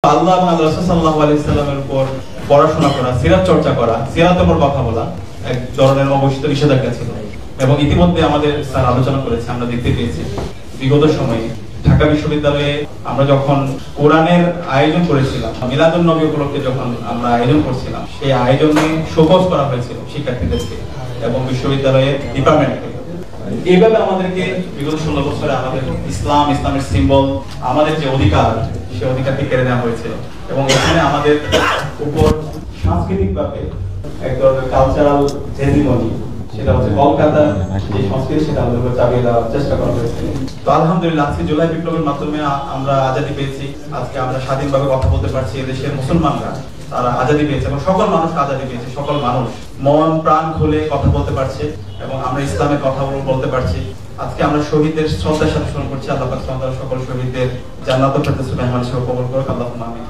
আল্লাহ এবং আল্লাহ রাসূল সাল্লাল্লাহু আলাইহি সাল্লামের উপর পড়াশোনা করা, সিরাত চর্চা করা, সিরাতের উপর কথা বলা এক ধরনের অবশ্যই নিষেধাজ্ঞা ছিল। এবং ইতিমধ্যে আমাদের স্যার আলোচনা করেছে, আমরা দেখতে পেয়েছি বিগত সময়ে ঢাকা বিশ্ববিদ্যালয়ে আমরা যখন কোরআনের আয়োজন করেছিলাম, মিলাদুন নবী উপলক্ষে যখন আমরা আয়োজন করছিলাম, সেই আয়োজনে শোকজ করা হয়েছিল শিক্ষার্থীদেরকে এবং বিশ্ববিদ্যালয়ের ডিপার্টমেন্টকে। এইভাবে আমাদেরকে বিগত 16 বছরে আমাদের ইসলামের সিম্বল, আমাদের যে অধিকার, সেই অধিকারকে কেড়ে নেওয়া হয়েছে। এবং এখানে আমাদের উপর সাংস্কৃতিকভাবে এক ধরনের কালচারাল হেজিমনি, সেটা হচ্ছে কলকাতার যে সংস্কৃতি, সেটা আমাদের উপর চাপিয়ে দেওয়ার চেষ্টা করা হয়েছে। তো আলহামদুলিল্লাহ, আজকে জুলাই বিপ্লবের মাধ্যমে আমরা আজাদী পেয়েছি। আজকে আমরা স্বাধীনভাবে কথা বলতে পারছি। এদেশের মুসলমানরা তারা আজাদী পেয়েছে এবং সকল মানুষ আজাদী পেয়েছে। সকল মানুষ মন প্রাণ খুলে কথা বলতে পারছে এবং আমরা ইসলামের কথা বলতে পারছি। আজকে আমরা শহীদদের শ্রদ্ধার সাথে স্মরণ করছি। আল্লাহ পাক সকল শহীদদের জান্নাতুল ফেরদৌসে মেহমান হিসেবে কবুল করুক। আল্লাহুম্মা আমিন।